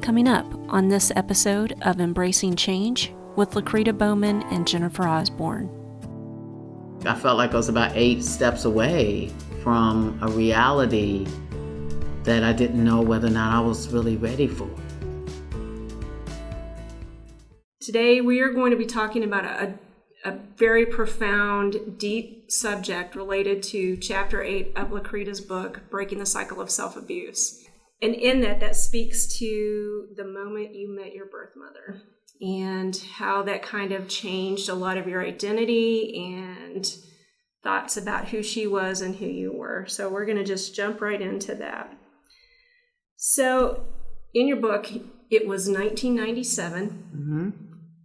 Coming up on this episode of Embracing Change with Lucretia Bowman and Jennifer Osborn. I felt like I was about 8 steps away from a reality that I didn't know whether or not I was really ready for. Today we are going to be talking about a very profound, deep subject related to Chapter 8 of Lucretia's book, Breaking the Cycle of Self-Abuse. And in that speaks to the moment you met your birth mother and how that kind of changed a lot of your identity and thoughts about who she was and who you were. So we're going to just jump right into that. So in your book, it was 1997,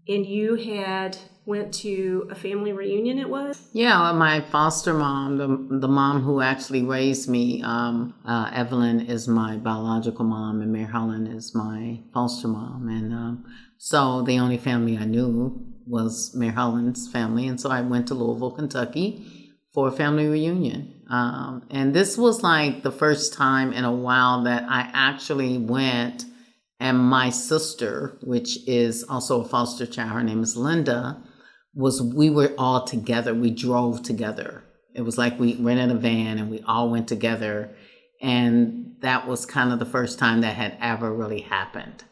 and you had went to a family reunion, it was? Yeah, my foster mom, the mom who actually raised me, Evelyn is my biological mom, and Mary Helen is my foster mom. And so the only family I knew was Mary Helen's family. And so I went to Louisville, Kentucky for a family reunion. And this was like the first time in a while that I actually went, and my sister, which is also a foster child, her name is Linda, we were all together. We drove together. It was like we rented a van and we all went together. And that was kind of the first time that had ever really happened.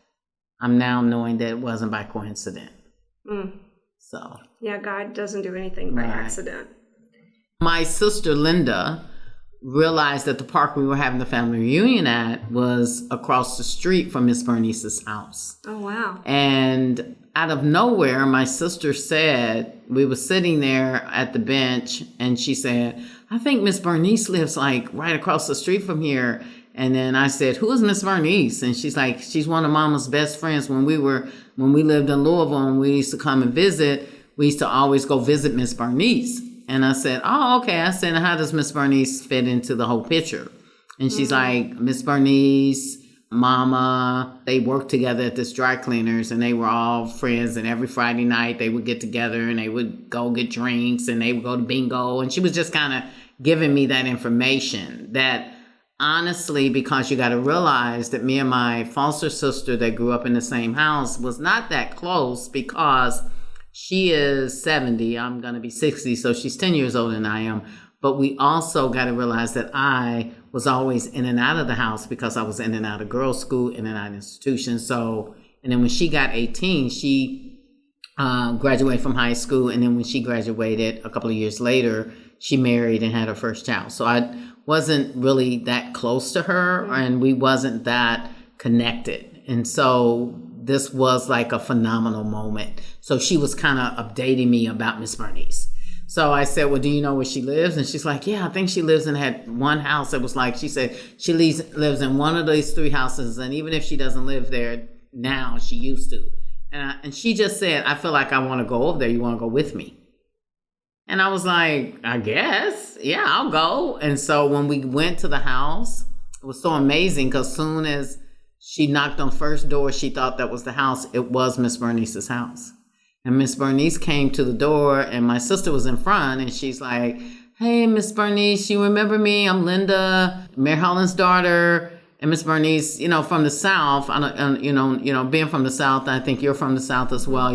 I'm now knowing that it wasn't by coincidence. So. Yeah, God doesn't do anything by accident. My sister, Linda, realized that the park we were having the family reunion at was across the street from Miss Bernice's house. Oh, wow. And out of nowhere, my sister said, we were sitting there at the bench, and she said, I think Miss Bernice lives like right across the street from here. And then I said, who is Miss Bernice? And she's like, she's one of Mama's best friends. When we lived in Louisville and we used to come and visit, we used to always go visit Miss Bernice. And I said, oh, okay. I said, how does Miss Bernice fit into the whole picture? And she's like, Miss Bernice, Mama, they worked together at this dry cleaners, and they were all friends. And every Friday night they would get together and they would go get drinks and they would go to bingo. And she was just kind of giving me that information that honestly, because you got to realize that me and my foster sister that grew up in the same house was not that close, because she is 70, I'm going to be 60, so she's 10 years older than I am. But we also got to realize that I was always in and out of the house because I was in and out of girls' school, in and out of institutions. So, and then when she got 18, she graduated from high school. And then when she graduated a couple of years later, she married and had her first child. So I wasn't really that close to her, and we wasn't that connected. And so this was like a phenomenal moment. So she was kind of updating me about Miss Bernice. So I said, well, do you know where she lives? And she's like, yeah, I think she lives in that one house. It was like, she said she lives in one of these 3 houses. And even if she doesn't live there now, she used to. And she just said, I feel like I want to go over there. You want to go with me? And I was like, I guess. Yeah, I'll go. And so when we went to the house, it was so amazing, because soon as she knocked on first door, she thought that was the house. It was Miss Bernice's house. And Miss Bernice came to the door, and my sister was in front, and she's like, hey, Miss Bernice, you remember me? I'm Linda, Mary Helen's daughter. And Miss Bernice, from the South, being from the South, I think you're from the South as well,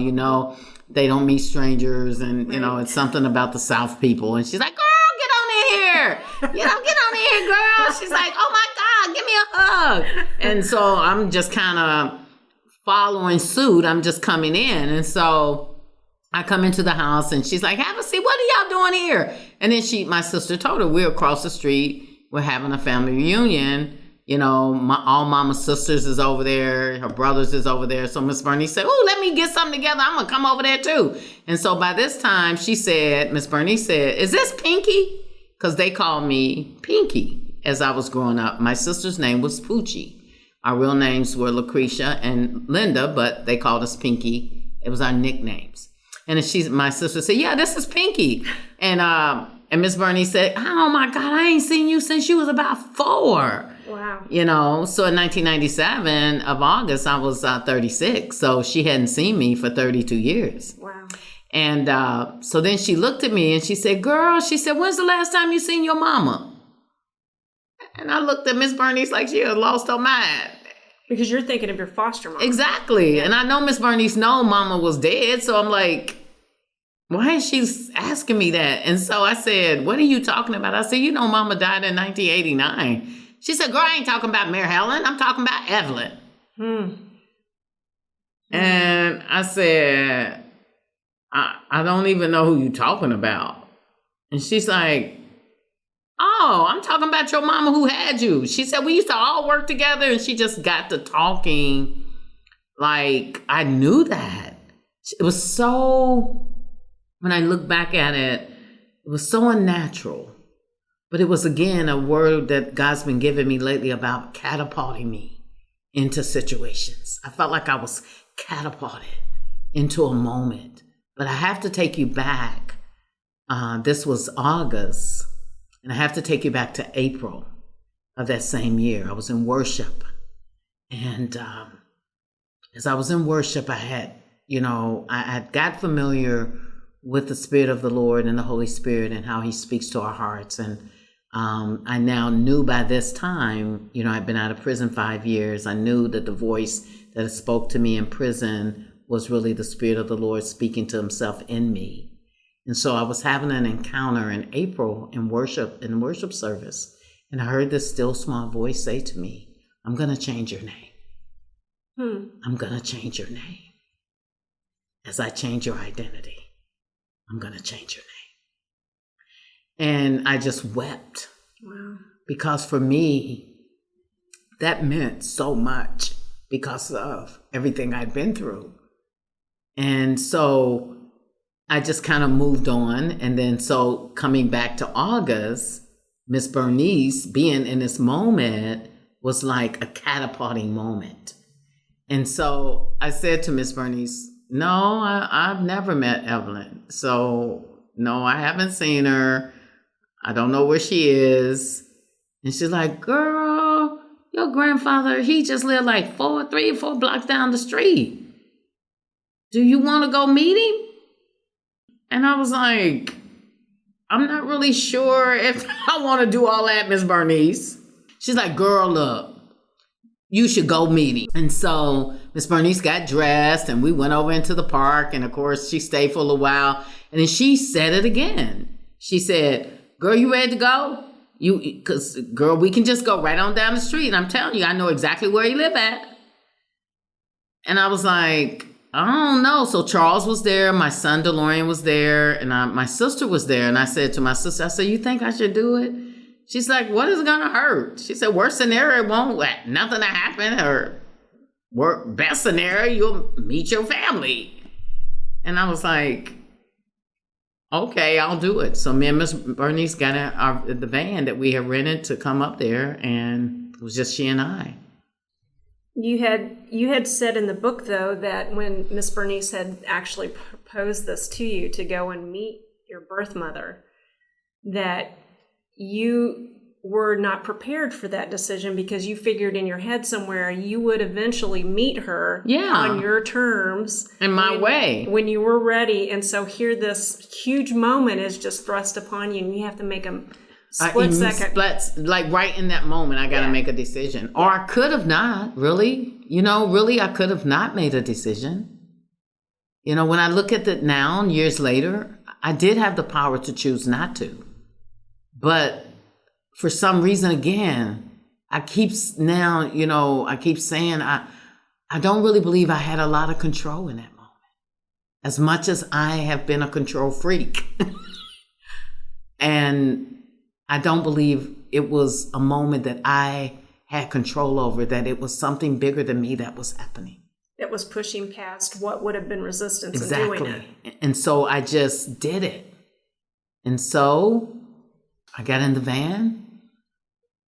they don't meet strangers, and, it's something about the South people. And she's like, girl, get on in here. Get on in here, girl. She's like, oh my God, give me a hug. And so I'm just kind of following suit. I'm just coming in. And so I come into the house, and she's like, have a seat. What are y'all doing here? And then my sister told her, we're across the street. We're having a family reunion. All Mama's sisters is over there. Her brothers is over there. So Miss Bernice said, oh, let me get something together. I'm going to come over there too. And so by this time, Miss Bernice said, is this Pinky? Because they called me Pinky as I was growing up. My sister's name was Poochie. Our real names were Lucretia and Linda, but they called us Pinky. It was our nicknames. And my sister said, yeah, this is Pinky. And Miss Bernice said, oh my God, I ain't seen you since you was about 4. Wow. So in 1997 of August, I was 36. So she hadn't seen me for 32 years. Wow. And so then she looked at me and she said, girl, when's the last time you seen your mama? And I looked at Miss Bernice like she had lost her mind. Because you're thinking of your foster mom. Exactly. And I know Miss Bernice know Mama was dead. So I'm like, why is she asking me that? And so I said, what are you talking about? I said, Mama died in 1989. She said, girl, I ain't talking about Mary Helen. I'm talking about Evelyn. And I said, I don't even know who you talking about. And she's like, oh, I'm talking about your mama who had you. She said, we used to all work together. And she just got to talking like I knew that. It was so, when I look back at it, it was so unnatural. But it was, again, a word that God's been giving me lately about catapulting me into situations. I felt like I was catapulted into a moment. But I have to take you back. This was August. And I have to take you back to April of that same year. I was in worship. And as I was in worship, I had got familiar with the Spirit of the Lord and the Holy Spirit and how He speaks to our hearts. And I now knew by this time, I'd been out of prison 5 years. I knew that the voice that spoke to me in prison was really the Spirit of the Lord speaking to Himself in me. And so I was having an encounter in April in the worship service. And I heard this still small voice say to me, I'm going to change your name. I'm going to change your name. As I change your identity, I'm going to change your name. And I just wept. Wow. Because for me, that meant so much because of everything I'd been through. And so I just kind of moved on. And then so coming back to August, Miss Bernice being in this moment was like a catapulting moment. And so I said to Miss Bernice, no, I've never met Evelyn. So no, I haven't seen her. I don't know where she is. And she's like, girl, your grandfather, he just lived like 3 or 4 blocks down the street. Do you want to go meet him? And I was like, I'm not really sure if I want to do all that, Miss Bernice. She's like, girl, look, you should go meet him. And so Miss Bernice got dressed and we went over into the park. And of course, she stayed for a little while. And then she said it again. She said, girl, you ready to go? Because, girl, we can just go right on down the street. And I'm telling you, I know exactly where you live at. And I was like, I don't know. So Charles was there. My son DeLorean was there. And my sister was there. And I said to my sister, I said, you think I should do it? She's like, what is it going to hurt? She said, worst scenario, it won't nothing to happen. Or best scenario, you'll meet your family. And I was like, okay, I'll do it. So me and Miss Bernice got in the van that we had rented to come up there. And it was just she and I. You had said in the book, though, that when Miss Bernice had actually proposed this to you to go and meet your birth mother, that you were not prepared for that decision because you figured in your head somewhere you would eventually meet her on your terms. In my way. When you were ready. And so here this huge moment is just thrust upon you and you have to make a split second. Like right in that moment, I got to make a decision. Or I could have not, really. Really, I could have not made a decision. When I look at it now, years later, I did have the power to choose not to. But for some reason, again, I keep saying, I don't really believe I had a lot of control in that moment. As much as I have been a control freak. And I don't believe it was a moment that I had control over, that it was something bigger than me that was happening. That was pushing past what would have been resistance in doing it. And so I just did it. And so I got in the van.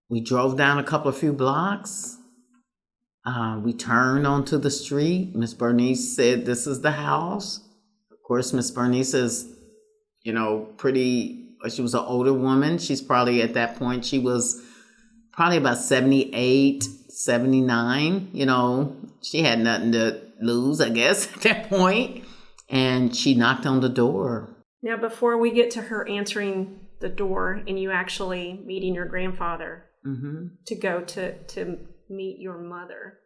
We drove down a few blocks. We turned onto the street. Miss Bernice said, this is the house. Of course, Miss Bernice is, she was an older woman. She's probably at that point, she was probably about 78, 79. She had nothing to lose, I guess, at that point. And she knocked on the door. Now, before we get to her answering the door and you actually meeting your grandfather to go to meet your mother,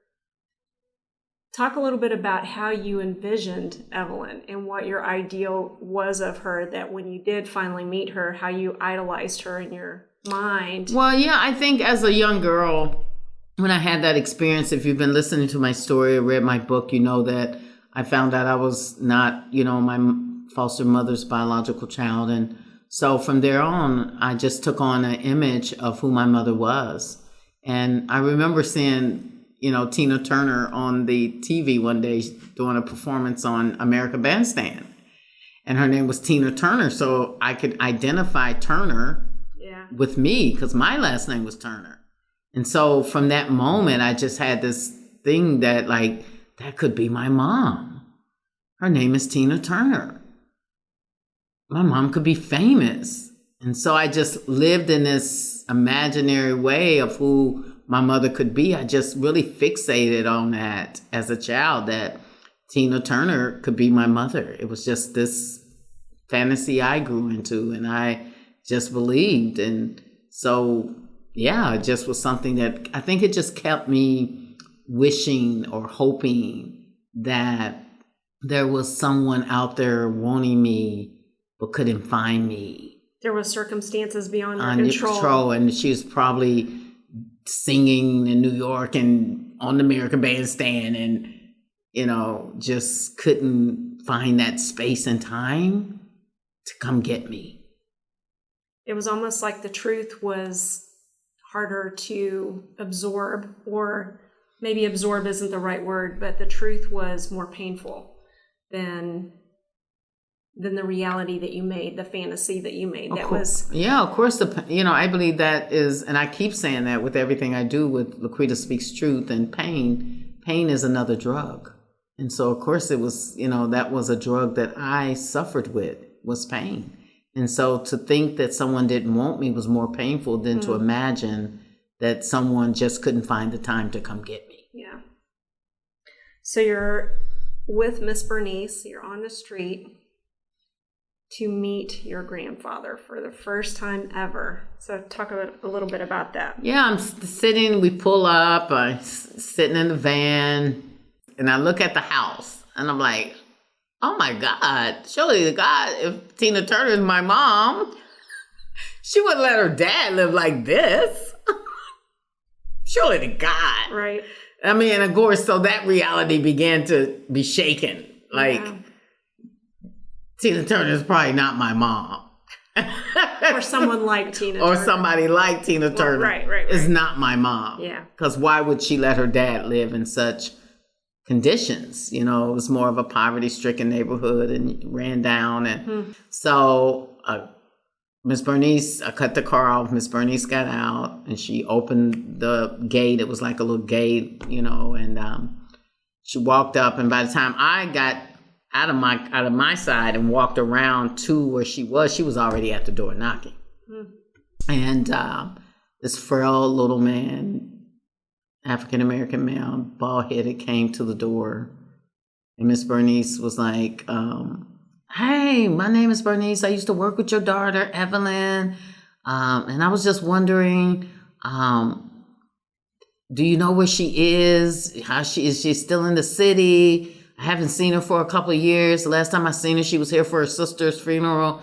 Talk a little bit about how you envisioned Evelyn and what your ideal was of her, that when you did finally meet her, how you idolized her in your mind. Well, yeah, I think as a young girl, when I had that experience, if you've been listening to my story or read my book, you know that I found out I was not, my foster mother's biological child. And so from there on, I just took on an image of who my mother was. And I remember seeing, Tina Turner on the TV one day doing a performance on American Bandstand. And her name was Tina Turner. So I could identify Turner with me because my last name was Turner. And so from that moment, I just had this thing that that could be my mom. Her name is Tina Turner. My mom could be famous. And so I just lived in this imaginary way of who my mother could be. I just really fixated on that as a child, that Tina Turner could be my mother. It was just this fantasy I grew into, and I just believed. And so, yeah, it just was something that I think it just kept me wishing or hoping that there was someone out there wanting me but couldn't find me. There was circumstances beyond your control. And she was probably singing in New York and on the American Bandstand and, just couldn't find that space and time to come get me. It was almost like the truth was harder to absorb, or maybe absorb isn't the right word, but the truth was more painful than the reality that you made, the fantasy that you made. That was... Yeah, of course. I believe that is, and I keep saying that with everything I do with Lucretia Speaks Truth, and pain is another drug. And so, of course, it was, that was a drug that I suffered with, was pain. And so to think that someone didn't want me was more painful than to imagine that someone just couldn't find the time to come get me. Yeah. So you're with Miss Bernice, you're on the street to meet your grandfather for the first time ever. So talk a little bit about that. Yeah, I'm sitting, we pull up, I'm sitting in the van, and I look at the house, and I'm like, oh my God, surely to God, if Tina Turner is my mom, she wouldn't let her dad live like this. Surely to God. Right. I mean, and of course, so that reality began to be shaken. Tina Turner is probably not my mom. Or someone like Tina Turner. Or somebody like Tina Turner right. is not my mom. Yeah. Because why would she let her dad live in such conditions? It was more of a poverty-stricken neighborhood and ran down. And so Miss Bernice, I cut the car off. Miss Bernice got out and she opened the gate. It was like a little gate, and she walked up. And by the time I got out of my side and walked around to where she was already at the door knocking. And this frail little man, African-American male, bald-headed, came to the door. And Miss Bernice was like, hey, my name is Bernice. I used to work with your daughter, Evelyn. And I was just wondering, do you know where she is? Is she still in the city? I haven't seen her for a couple of years. The last time I seen her, she was here for her sister's funeral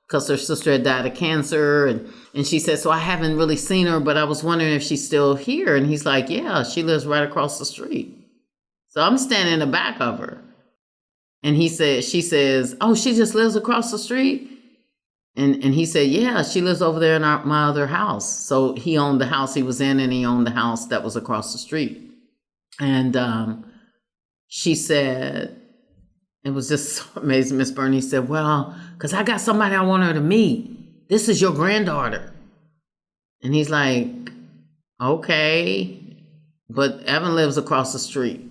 because her sister had died of cancer. And she said, so I haven't really seen her, but I was wondering if she's still here. And he's like, yeah, she lives right across the street. So I'm standing in the back of her. And she says, oh, she just lives across the street? And he said, yeah, she lives over there in my other house. So he owned the house he was in, and he owned the house that was across the street. And she said, it was just so amazing. Miss Bernice said, well, because I got somebody I want her to meet. This is your granddaughter. And he's like, okay, but Evan lives across the street.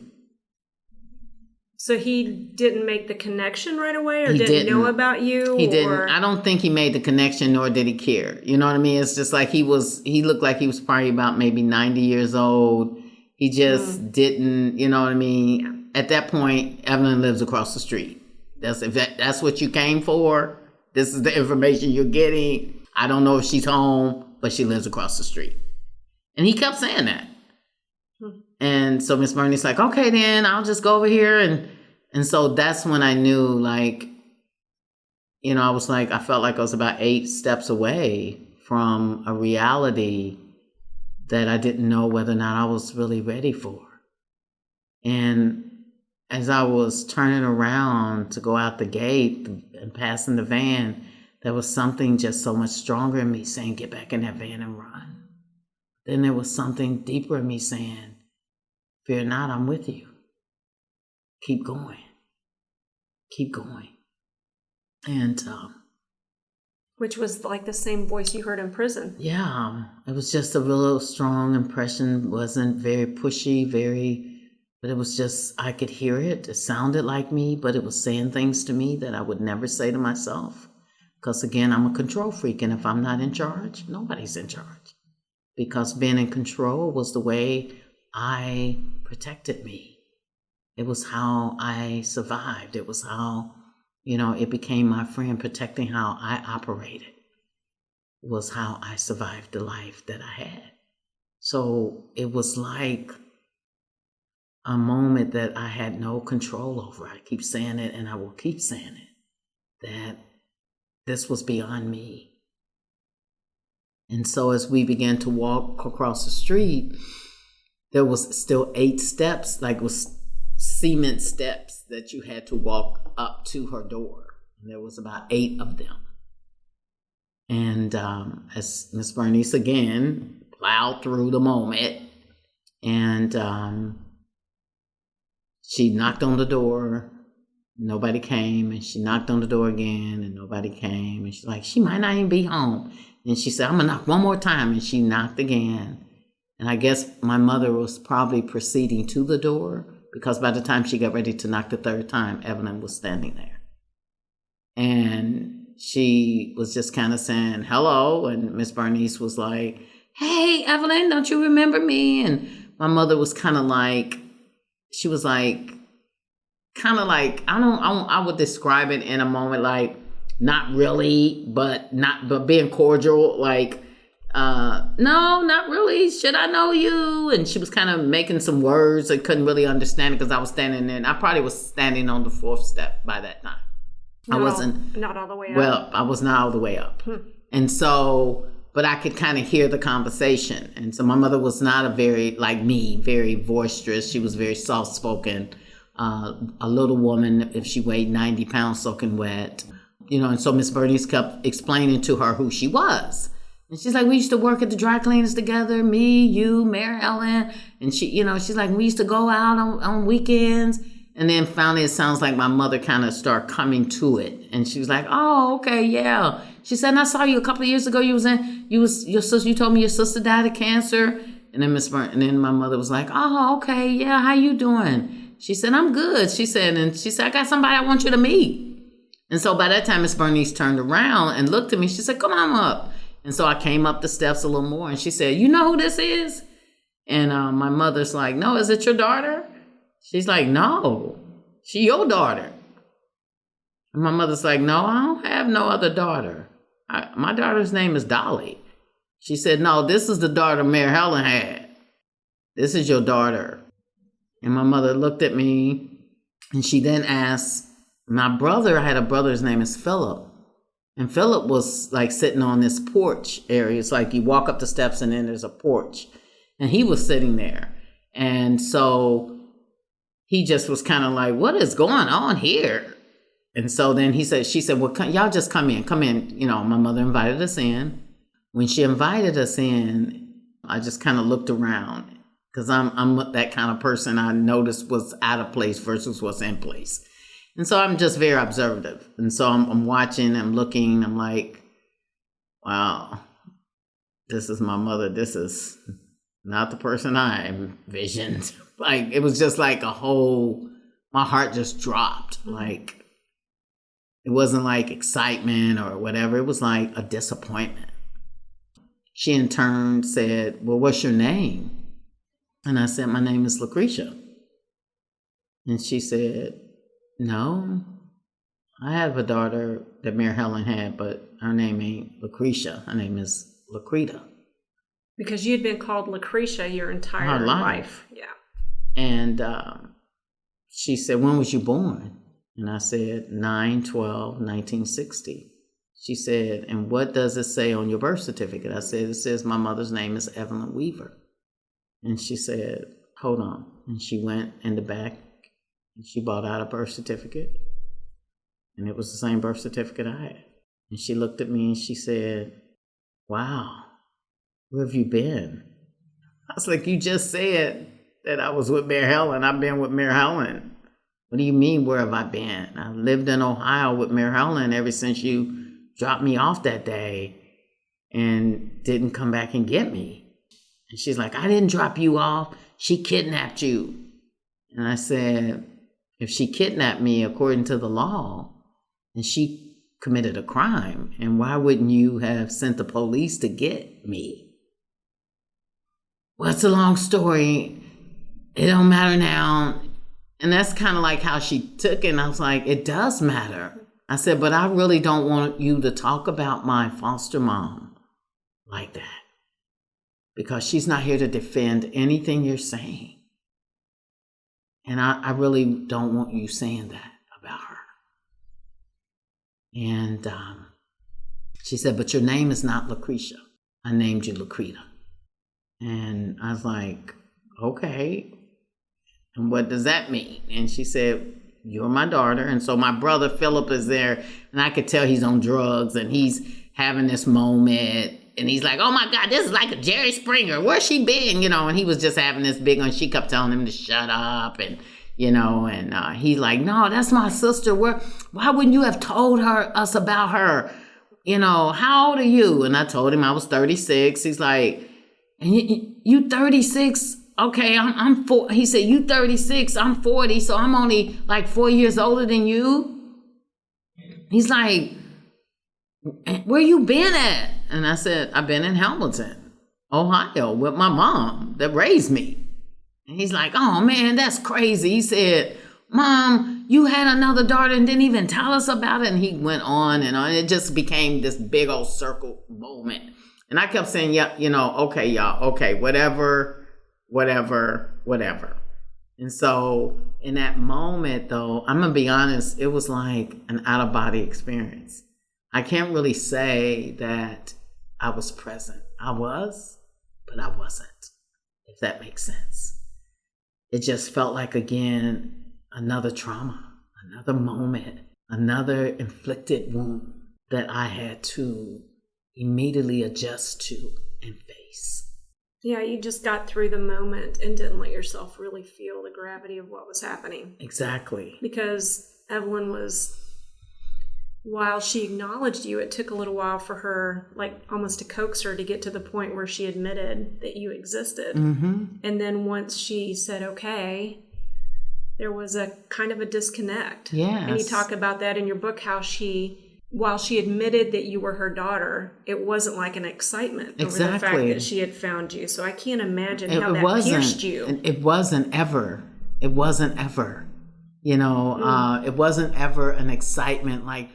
So he didn't make the connection right away, or didn't know about you? He didn't. I don't think he made the connection, nor did he care. You know what I mean? It's just like he looked like he was probably about maybe 90 years old. He just didn't, you know what I mean? Yeah. At that point, Evelyn lives across the street. That's what you came for. This is the information you're getting. I don't know if she's home, but she lives across the street. And he kept saying that. And so Miss Bernie's like, okay, then I'll just go over here. And so that's when I knew, like, you know, I was like, I felt like I was about 8 steps away from a reality that I didn't know whether or not I was really ready for. And as I was turning around to go out the gate and passing the van, there was something just so much stronger in me saying, get back in that van and run. Then there was something deeper in me saying, fear not, I'm with you. Keep going. Keep going. And which was like the same voice you heard in prison. Yeah, it was just a real strong impression. Wasn't very pushy, but it was just, I could hear it. It sounded like me, but it was saying things to me that I would never say to myself. Because again, I'm a control freak, and if I'm not in charge, nobody's in charge. Because being in control was the way I protected me. It was how I survived. It was how, you know, it became my friend, protecting how I operated. It was how I survived the life that I had. So it was like a moment that I had no control over. I keep saying it, and I will keep saying it, that this was beyond me. And so as we began to walk across the street, there was still 8 steps, like it was cement steps that you had to walk up to her door. And there was about 8 of them. And as Miss Bernice again plowed through the moment, and she knocked on the door, nobody came, and she knocked on the door again, and nobody came, and she's like, she might not even be home. And she said, I'm gonna knock one more time, and she knocked again. And I guess my mother was probably proceeding to the door, because by the time she got ready to knock the 3rd time, Evelyn was standing there. And she was just kind of saying hello, and Miss Bernice was like, hey, Evelyn, don't you remember me? And my mother was kind of like, she was like, kind of like, I would describe it in a moment like, not really, but being cordial, like, no, not really. Should I know you? And she was kind of making some words. I couldn't really understand it because I was standing there. And I probably was standing on the 4th step by that time. Not all the way up. Well, I was not all the way up. And so, but I could kind of hear the conversation. And so my mother was not a very, like me, very boisterous. She was very soft-spoken. A little woman, if she weighed 90 pounds soaking wet. You know, and so Miss Bernice kept explaining to her who she was. And she's like, we used to work at the dry cleaners together, me, you, Mary Ellen. And she, you know, she's like, we used to go out on weekends. And then finally, it sounds like my mother kind of started coming to it. And she was like, oh, okay, yeah. She said, and I saw you a couple of years ago. You told me your sister died of cancer. And then my mother was like, oh, okay, yeah, how you doing? She said, I'm good. She said, I got somebody I want you to meet. And so by that time, Miss Bernice turned around and looked at me. She said, come on up. And so I came up the steps a little more, and she said, you know who this is? And my mother's like, no, is it your daughter? She's like, no, she your daughter. And my mother's like, no, I don't have no other daughter. My daughter's name is Dolly. She said, no, this is the daughter Mary Helen had. This is your daughter. And my mother looked at me, and she then asked, I had a brother, his name is Philip. And Philip was like sitting on this porch area. It's like you walk up the steps and then there's a porch. And he was sitting there. And so he just was kind of like, what is going on here? And so then she said, well, y'all just come in. You know, my mother invited us in. When she invited us in, I just kind of looked around because I'm that kind of person I noticed was out of place versus what's in place. And so I'm just very observative. And so I'm watching, I'm looking, I'm like, wow, this is my mother. This is not the person I envisioned. Like, it was just like my heart just dropped. Like, it wasn't like excitement or whatever. It was like a disappointment. She in turn said, well, what's your name? And I said, my name is Lucretia. And she said, no, I have a daughter that Mary Helen had, but her name ain't Lucretia. Her name is Lucretia. Because you had been called Lucretia your entire life. Yeah. And she said, when was you born? And I said, 9/12/1960. She said, and what does it say on your birth certificate? I said, it says my mother's name is Evelyn Weaver. And she said, hold on. And she went in the back and she brought out a birth certificate. And it was the same birth certificate I had. And she looked at me and she said, wow, where have you been? I was like, you just said that I was with Mary Helen. I've been with Mary Helen. What do you mean, where have I been? I lived in Ohio with Mary Helen ever since you dropped me off that day and didn't come back and get me. And she's like, I didn't drop you off. She kidnapped you. And I said, if she kidnapped me according to the law, then she committed a crime. And why wouldn't you have sent the police to get me? Well, it's a long story. It don't matter now. And that's kind of like how she took it. And I was like, it does matter. I said, but I really don't want you to talk about my foster mom like that, because she's not here to defend anything you're saying. And I really don't want you saying that about her. And she said, but your name is not Lucretia. I named you Lucretia. And I was like, okay. And what does that mean? And she said, you're my daughter. And so my brother Philip is there, and I could tell he's on drugs, and he's having this moment, and he's like, oh my God, this is like a Jerry Springer. Where's she been? You know, and he was just having this big one. She kept telling him to shut up, and you know, and he's like, no, that's my sister. Why wouldn't you have told us about her? You know, how old are you? And I told him I was 36. He's like, and you 36? Okay, I'm 4. He said, you 36, I'm 40, so I'm only like 4 years older than you. He's like, where you been at? And I said, I've been in Hamilton, Ohio with my mom that raised me. And he's like, oh man, that's crazy. He said, Mom, you had another daughter and didn't even tell us about it. And he went on and on. It just became this big old circle moment. And I kept saying, yeah, you know, okay, y'all, okay, whatever. And so in that moment, though, I'm going to be honest, it was like an out-of-body experience. I can't really say that I was present. I was, but I wasn't, if that makes sense. It just felt like, again, another trauma, another moment, another inflicted wound that I had to immediately adjust to and face. Yeah, you just got through the moment and didn't let yourself really feel the gravity of what was happening. Exactly. Because Evelyn was, while she acknowledged you, it took a little while for her, like almost to coax her to get to the point where she admitted that you existed. Mm-hmm. And then once she said, okay, there was a kind of a disconnect. Yes. And you talk about that in your book, how while she admitted that you were her daughter, it wasn't like an excitement over the fact that she had found you. So I can't imagine how that pierced you. It wasn't ever. You know, it wasn't ever an excitement like,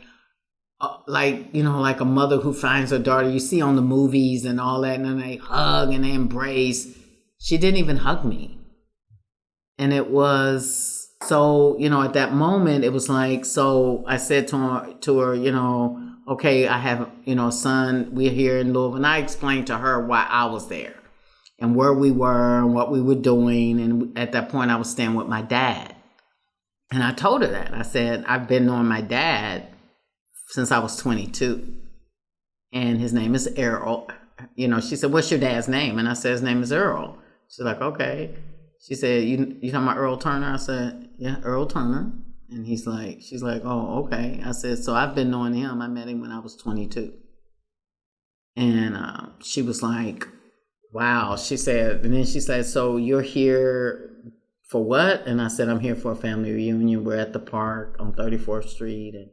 you know, like a mother who finds her daughter. You see on the movies and all that, and then they hug and they embrace. She didn't even hug me. And it was... So, you know, at that moment, it was like, so I said to her, you know, okay, I have, you know, son, we're here in Louisville. And I explained to her why I was there and where we were and what we were doing. And at that point, I was staying with my dad. And I told her that. I said, I've been knowing my dad since I was 22. And his name is Errol. You know, she said, what's your dad's name? And I said, his name is Earl. She's like, okay. She said, you talking about Earl Turner? I said, yeah, Earl Turner. And she's like, oh, okay. I said, so I've been knowing him. I met him when I was 22. And she was like, wow. She said, and then she said, so you're here for what? And I said, I'm here for a family reunion. We're at the park on 34th Street. And,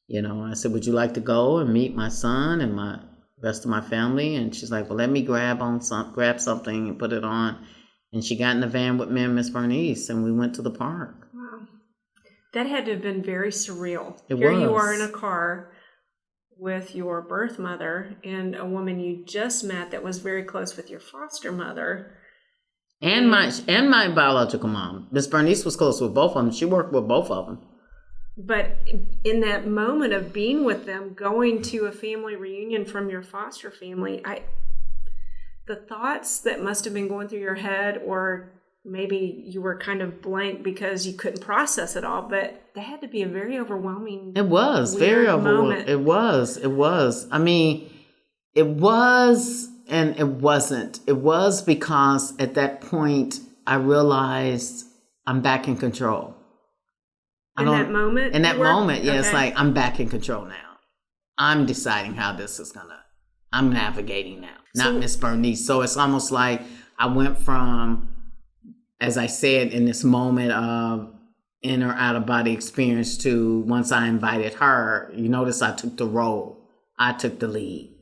you know, I said, would you like to go and meet my son and my rest of my family? And she's like, well, let me grab something and put it on. And she got in the van with me and Miss Bernice, and we went to the park. Wow. That had to have been very surreal. Here you are in a car with your birth mother and a woman you just met that was very close with your foster mother. And my biological mom. Miss Bernice was close with both of them. She worked with both of them. But in that moment of being with them, going to a family reunion from your foster family, the thoughts that must have been going through your head, or maybe you were kind of blank because you couldn't process it all, but that had to be a very overwhelming. It was very overwhelming. It was. I mean, it was and it wasn't. It was because at that point I realized I'm back in control. In that moment, it's like I'm back in control now. I'm deciding how this is I'm navigating now, not Miss Bernice. So it's almost like I went from, as I said, in this moment of in or out of body experience to once I invited her, you notice I took the role. I took the lead.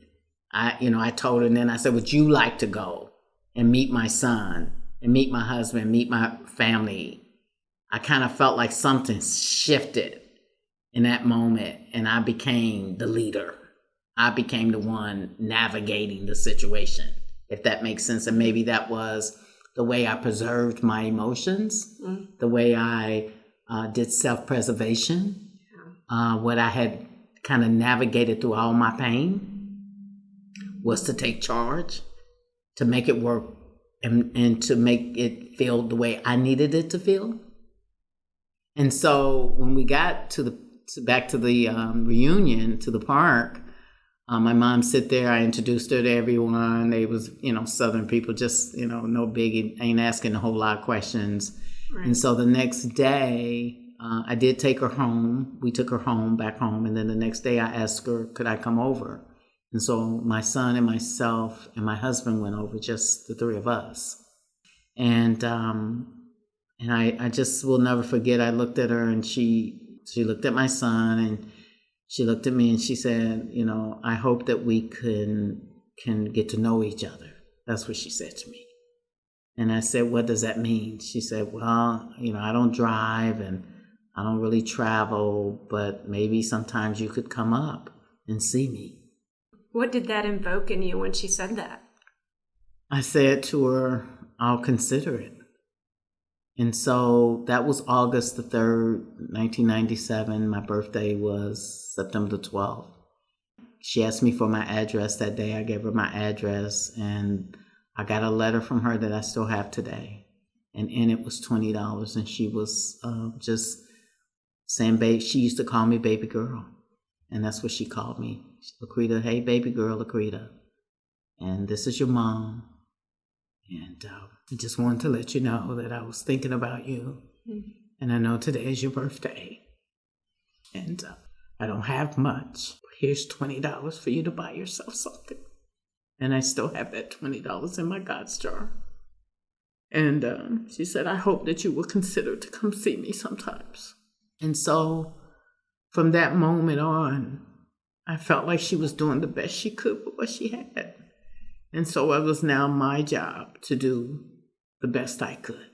I told her, and then I said, would you like to go and meet my son and meet my husband, meet my family? I kind of felt like something shifted in that moment, and I became the leader. I became the one navigating the situation, if that makes sense. And maybe that was the way I preserved my emotions, the way I did self-preservation, what I had kind of navigated through all my pain was to take charge, to make it work, and to make it feel the way I needed it to feel. And so when we got back to the reunion, to the park, my mom sit there. I introduced her to everyone. They was, Southern people, just, no biggie, ain't asking a whole lot of questions. Right. And so the next day, I did take her home. We took her home, back home. And then the next day I asked her, could I come over? And so my son and myself and my husband went over, just the three of us. And I just will never forget, I looked at her and she looked at my son and she looked at me and she said, I hope that we can get to know each other. That's what she said to me. And I said, what does that mean? She said, well, I don't drive and I don't really travel, but maybe sometimes you could come up and see me. What did that invoke in you when she said that? I said to her, I'll consider it. And so that was August the 3rd, 1997. My birthday was September the 12th. She asked me for my address that day. I gave her my address, and I got a letter from her that I still have today. And in it was $20, and she was just saying, babe, she used to call me baby girl. And that's what she called me. Lucretia, hey, baby girl, Lucretia. And this is your mom. And I just wanted to let you know that I was thinking about you. Mm-hmm. And I know today is your birthday. And I don't have much. But here's $20 for you to buy yourself something. And I still have that $20 in my God's jar. And she said, I hope that you will consider to come see me sometimes. And so from that moment on, I felt like she was doing the best she could with what she had. And so it was now my job to do the best I could.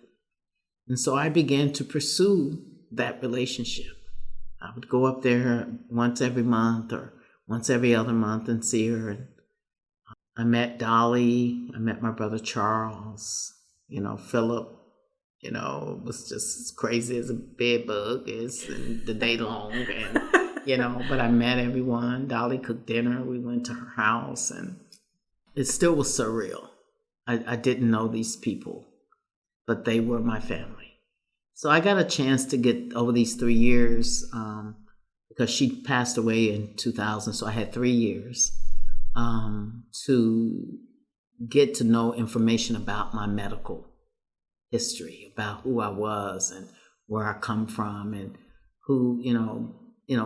And so I began to pursue that relationship. I would go up there once every month or once every other month and see her. And I met Dolly. I met my brother Charles. Philip, was just as crazy as a bed bug is the day long. And, but I met everyone. Dolly cooked dinner. We went to her house, and it still was surreal. I didn't know these people, but they were my family. So I got a chance to get over these 3 years because she passed away in 2000. So I had 3 years to get to know information about my medical history, about who I was and where I come from and who,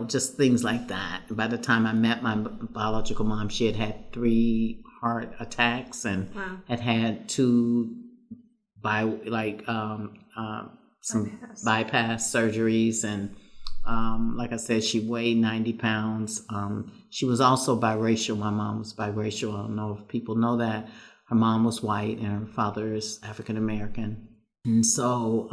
just things like that. And by the time I met my biological mom, she had 3 heart attacks and had 2 some bypass surgeries. And like I said, she weighed 90 pounds. She was also biracial. My mom was biracial. I don't know if people know that. Her mom was white and her father is African American. And so,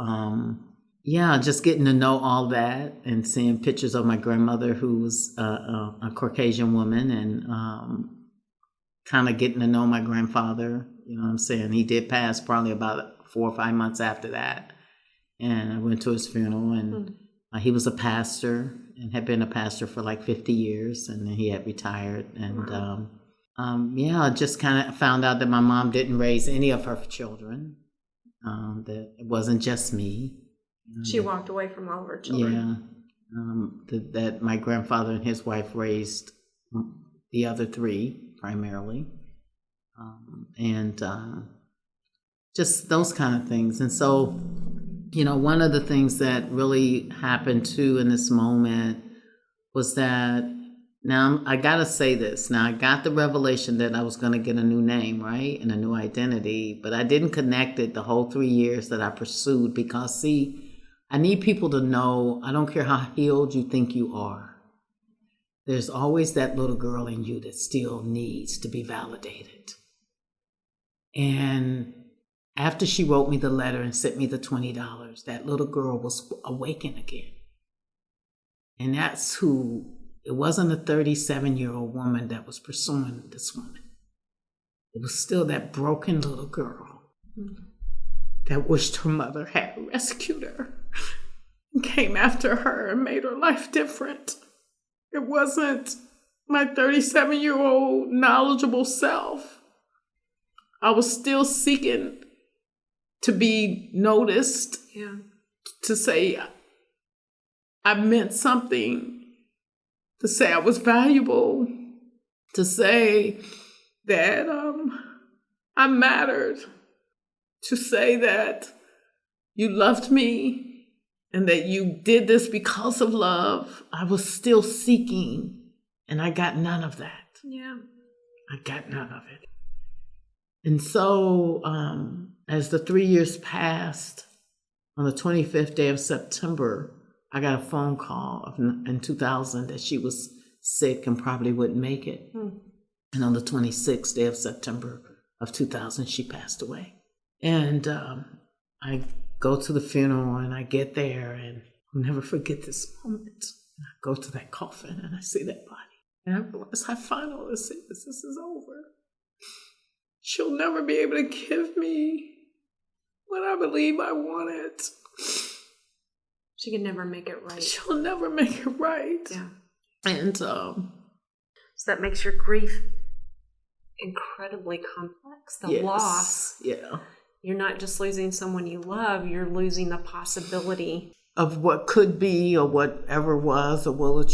just getting to know all that and seeing pictures of my grandmother, who was a Caucasian woman, and kind of getting to know my grandfather. You know what I'm saying? He did pass probably about 4 or 5 months after that. And I went to his funeral, and he was a pastor and had been a pastor for like 50 years, and then he had retired. And I just kind of found out that my mom didn't raise any of her children, that it wasn't just me. She walked away from all of her children. Yeah, that my grandfather and his wife raised the other 3 primarily, just those kind of things. And so, one of the things that really happened too in this moment was that, now I gotta say this, now I got the revelation that I was gonna get a new name, right, and a new identity, but I didn't connect it the whole 3 years that I pursued, because see, I need people to know, I don't care how healed you think you are, there's always that little girl in you that still needs to be validated. And after she wrote me the letter and sent me the $20, that little girl was awakened again. And that's who, it wasn't a 37-year-old woman that was pursuing this woman. It was still that broken little girl that wished her mother had rescued her and came after her and made her life different. It wasn't my 37-year-old knowledgeable self. I was still seeking to be noticed, to say I meant something, to say I was valuable, to say that I mattered, to say that you loved me and that you did this because of love. I was still seeking, and I got none of that. Yeah. I got none of it. And so as the 3 years passed, on the 25th day of September, I got a phone call in 2000 that she was sick and probably wouldn't make it. And on the 26th day of September of 2000, she passed away. And I go to the funeral, and I get there, and I'll never forget this moment. I go to that coffin, and I see that body. And I realize how final this is. This is over. She'll never be able to give me what I believe I wanted. She can never make it right. She'll never make it right. Yeah. And so that makes your grief incredibly complex. The loss. Yeah. You're not just losing someone you love, you're losing the possibility of what could be, or whatever was, or will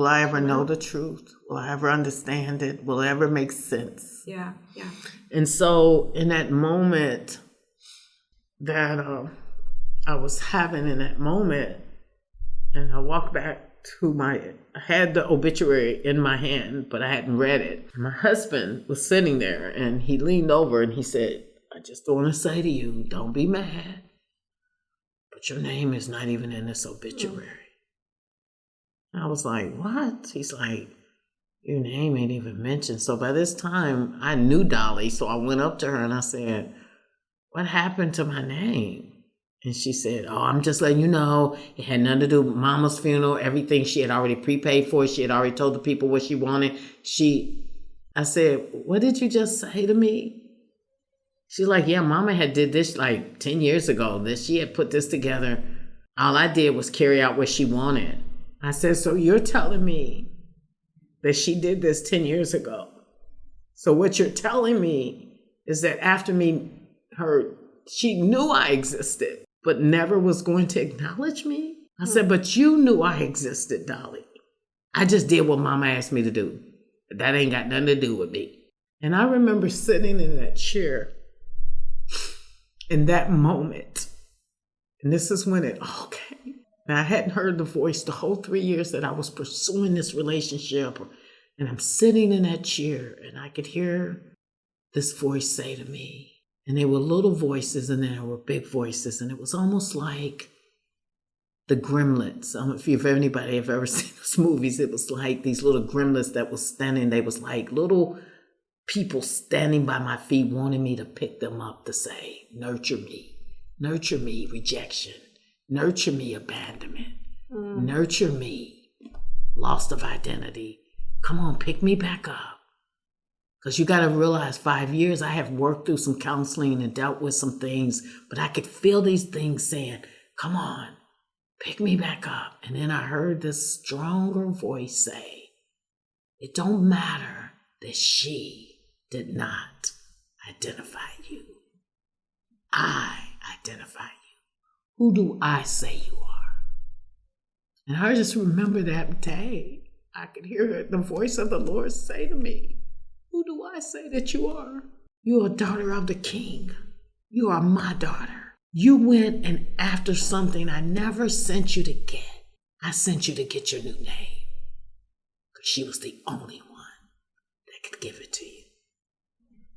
I ever know the truth? Will I ever understand it? Will it ever make sense? Yeah. And so in that moment that I was having in that moment, and I walked back to I had the obituary in my hand, but I hadn't read it. My husband was sitting there, and he leaned over and he said, I just want to say to you, don't be mad, but your name is not even in this obituary. I was like, what? He's like, your name ain't even mentioned. So by this time, I knew Dolly. So I went up to her and I said, what happened to my name? And she said, oh, I'm just letting you know, it had nothing to do with Mama's funeral. Everything she had already prepaid for. She had already told the people what she wanted. I said, what did you just say to me? She's like, yeah, Mama had did this like 10 years ago. She had put this together. All I did was carry out what she wanted. I said, so you're telling me that she did this 10 years ago. So what you're telling me is that after she knew I existed, but never was going to acknowledge me? I said, but you knew I existed, Dolly. I just did what Mama asked me to do. That ain't got nothing to do with me. And I remember sitting in that chair in that moment. And this is when it all came. And I hadn't heard the voice the whole 3 years that I was pursuing this relationship. And I'm sitting in that chair, and I could hear this voice say to me, and there were little voices and there were big voices, and it was almost like the Gremlins. If anybody have ever seen those movies, it was like these little gremlins that was standing. They was like little people standing by my feet, wanting me to pick them up to say, nurture me, rejection, nurture me, abandonment, nurture me, loss of identity. Come on, pick me back up. Because you got to realize 5 years, I have worked through some counseling and dealt with some things, but I could feel these things saying, come on, pick me back up. And then I heard this stronger voice say, it don't matter that she did not identify you. I identify you. Who do I say you are? And I just remember that day, I could hear the voice of the Lord say to me, who do I say that you are? You are a daughter of the King. You are my daughter. You went and after something I never sent you to get. I sent you to get your new name. Because she was the only one that could give it to you.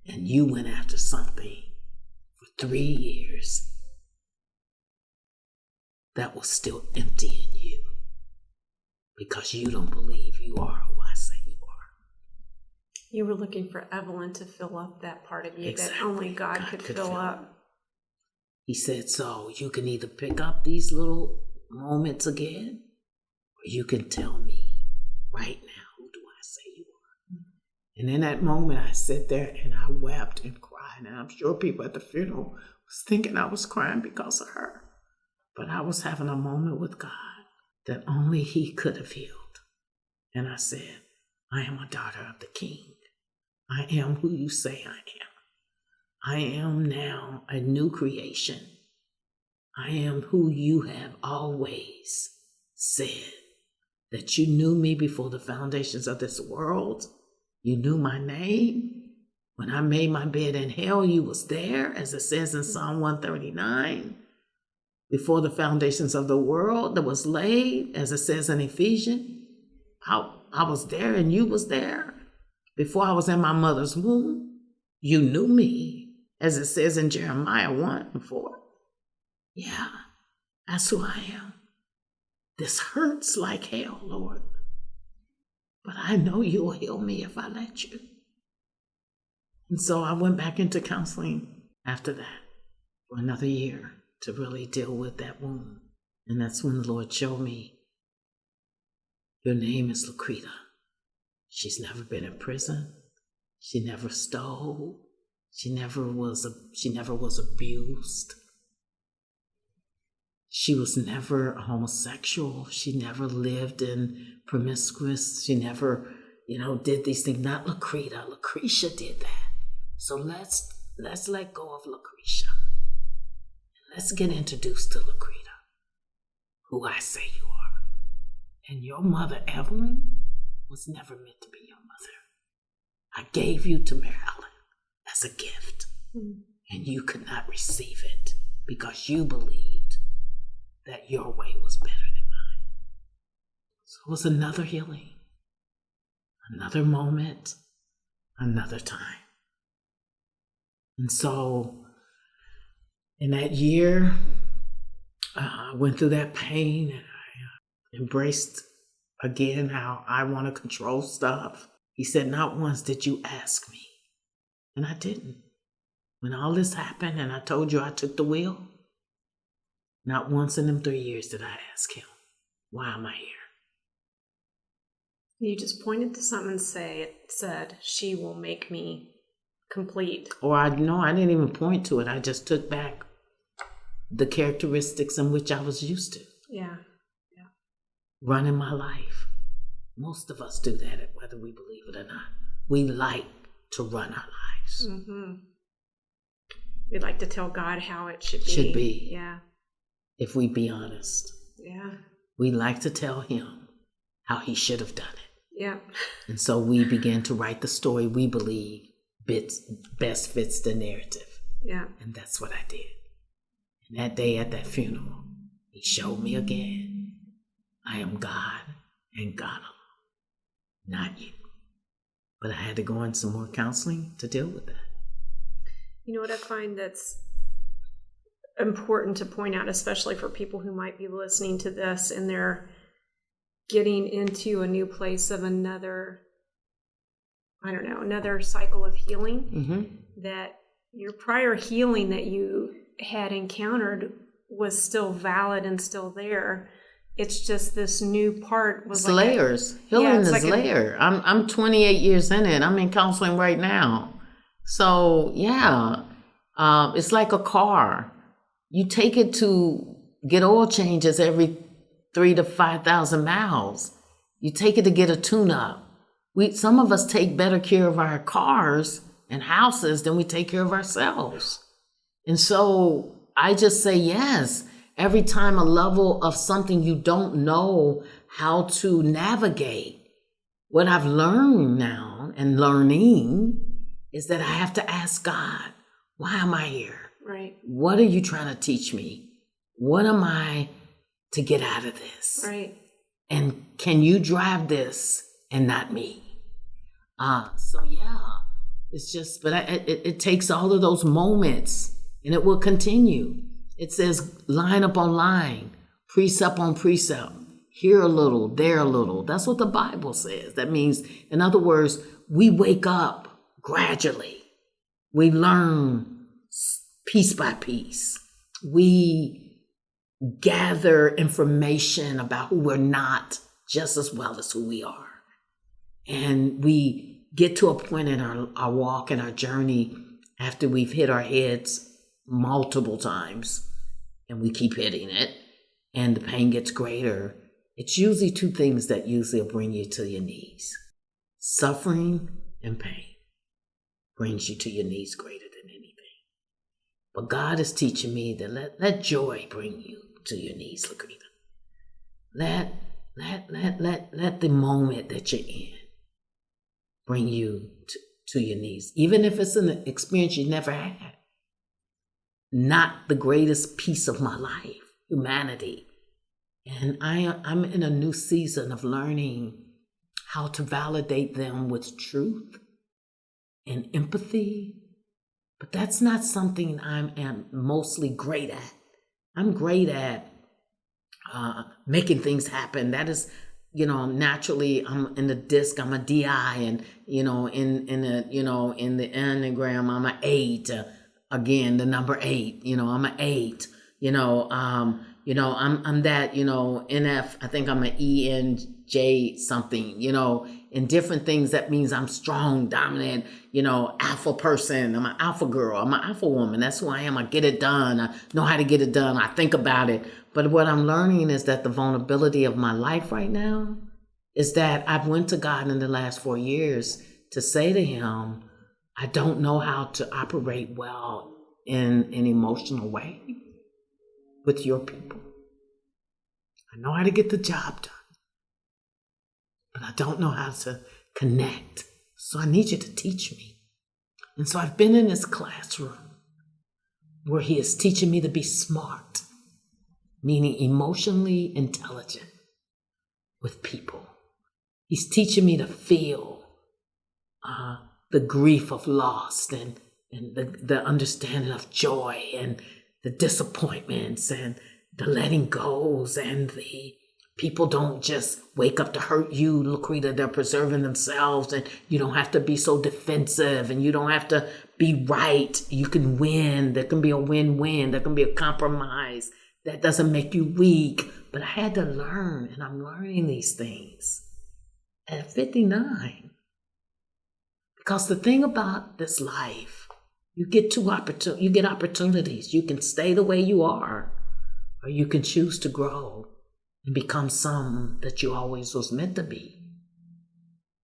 And you went after something for 3 years that was still empty in you. Because you don't believe you are who I say you are. You were looking for Evelyn to fill up that part of you Exactly. that only God could fill up. He said, so you can either pick up these little moments again, or you can tell me right now, who do I say you are? And in that moment, I sat there and I wept and cried. And I'm sure people at the funeral was thinking I was crying because of her. But I was having a moment with God that only He could have healed. And I said, I am a daughter of the King. I am who you say I am. I am now a new creation. I am who you have always said. That you knew me before the foundations of this world. You knew my name. When I made my bed in hell, you was there, as it says in Psalm 139. Before the foundations of the world that was laid, as it says in Ephesians, I was there and you was there. Before I was in my mother's womb, you knew me, as it says in Jeremiah 1:4. Yeah, that's who I am. This hurts like hell, Lord. But I know you'll heal me if I let you. And so I went back into counseling after that for another year to really deal with that wound. And that's when the Lord showed me, your name is Lucretia. She's never been in prison. She never stole. She never was abused. She was never homosexual. She never lived in promiscuous. She never, did these things. Not Lucretia. Lucretia did that. So let's let go of Lucretia. Let's get introduced to Lucretia, who I say you are. And your mother, Evelyn, was never meant to be your mother. I gave you to Mary Ellen as a gift, and you could not receive it because you believed that your way was better than mine. So it was another healing, another moment, another time. And so in that year, I went through that pain and I embraced again how I want to control stuff. He said, not once did you ask me. And I didn't. When all this happened and I told you I took the wheel, not once in them 3 years did I ask him, why am I here? You just pointed to something and said, she will make me complete. Or I didn't even point to it. I just took back the characteristics in which I was used to. Yeah. Running my life. Most of us do that, whether we believe it or not. We like to run our lives. Mm-hmm. We like to tell God how it should be. Should be. Yeah. If we be honest. Yeah. We like to tell him how he should have done it. Yeah. And so we began to write the story we believe best fits the narrative. Yeah. And that's what I did. And that day at that funeral, he showed me again, I am God and God alone, not you. But I had to go in some more counseling to deal with that. You know what I find that's important to point out, especially for people who might be listening to this and they're getting into a new place of another cycle of healing, that your prior healing that you had encountered was still valid and still there. It's just this new part was It's like layers. Healing it's is like layer. I'm 28 years in it. I'm in counseling right now. So yeah, it's like a car. You take it to get oil changes every 3,000 to 5,000 miles. You take it to get a tune-up. Some of us take better care of our cars and houses than we take care of ourselves. And so I just say yes. Every time a level of something you don't know how to navigate, what I've learned now and learning is that I have to ask God, why am I here? right, What are you trying to teach me? What am I to get out of this? right, And can you drive this and not me? So yeah, it's just, but it takes all of those moments, and it will continue. It says line upon line, precept on precept, here a little, there a little. That's what the Bible says. That means, in other words, we wake up gradually. We learn piece by piece. We gather information about who we're not just as well as who we are. And we get to a point in our walk and our journey after we've hit our heads multiple times, and we keep hitting it, and the pain gets greater. It's usually two things that usually will bring you to your knees. Suffering and pain brings you to your knees greater than anything. But God is teaching me that let joy bring you to your knees, Lucretia. Let the moment that you're in bring you to your knees, even if it's an experience you never had. Not the greatest piece of my life, humanity. And I'm in a new season of learning how to validate them with truth and empathy. But that's not something I'm mostly great at. I'm great at making things happen. That is, naturally I'm in the disc, I'm a DI, and in the Enneagram, I'm an 8. Again, the number 8, I'm an 8, I'm that, NF, I think I'm an ENJ something, in different things. That means I'm strong, dominant, alpha person. I'm an alpha girl. I'm an alpha woman. That's who I am. I get it done. I know how to get it done. I think about it. But what I'm learning is that the vulnerability of my life right now is that I've went to God in the last 4 years to say to him, I don't know how to operate well in an emotional way with your people. I know how to get the job done, but I don't know how to connect. So I need you to teach me. And so I've been in this classroom where he is teaching me to be smart, meaning emotionally intelligent with people. He's teaching me to feel the grief of loss and the understanding of joy and the disappointments and the letting goes, and the people don't just wake up to hurt you, Lucretia. They're preserving themselves, and you don't have to be so defensive, and you don't have to be right. You can win. There can be a win-win. There can be a compromise. That doesn't make you weak. But I had to learn, and I'm learning these things at 59. Because the thing about this life, you get opportunities. You can stay the way you are, or you can choose to grow and become some that you always was meant to be.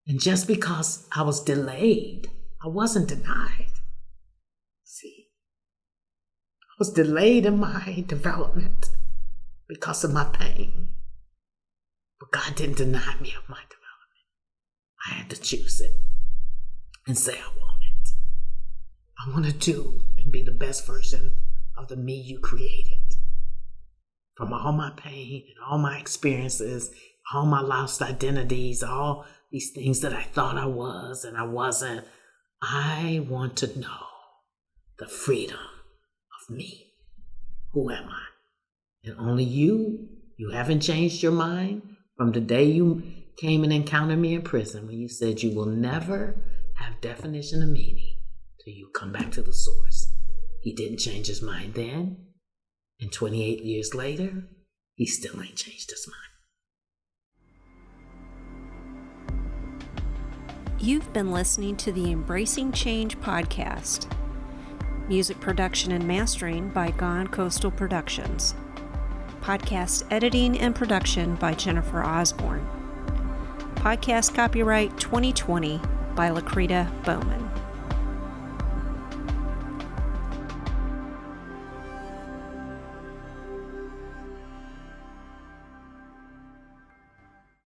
And just because I was delayed, I wasn't denied. See, I was delayed in my development because of my pain. But God didn't deny me of my development. I had to choose it and say, I want it. I want to do and be the best version of the me you created. From all my pain and all my experiences, all my lost identities, all these things that I thought I was and I wasn't, I want to know the freedom of me. Who am I? And only you haven't changed your mind from the day you came and encountered me in prison when you said you will never have definition of meaning till you come back to the source. He didn't change his mind then. And 28 years later, he still ain't changed his mind. You've been listening to the Embracing Change podcast. Music production and mastering by Gone Coastal Productions. Podcast editing and production by Jennifer Osborn. Podcast copyright 2020 by Lucretia Bowman.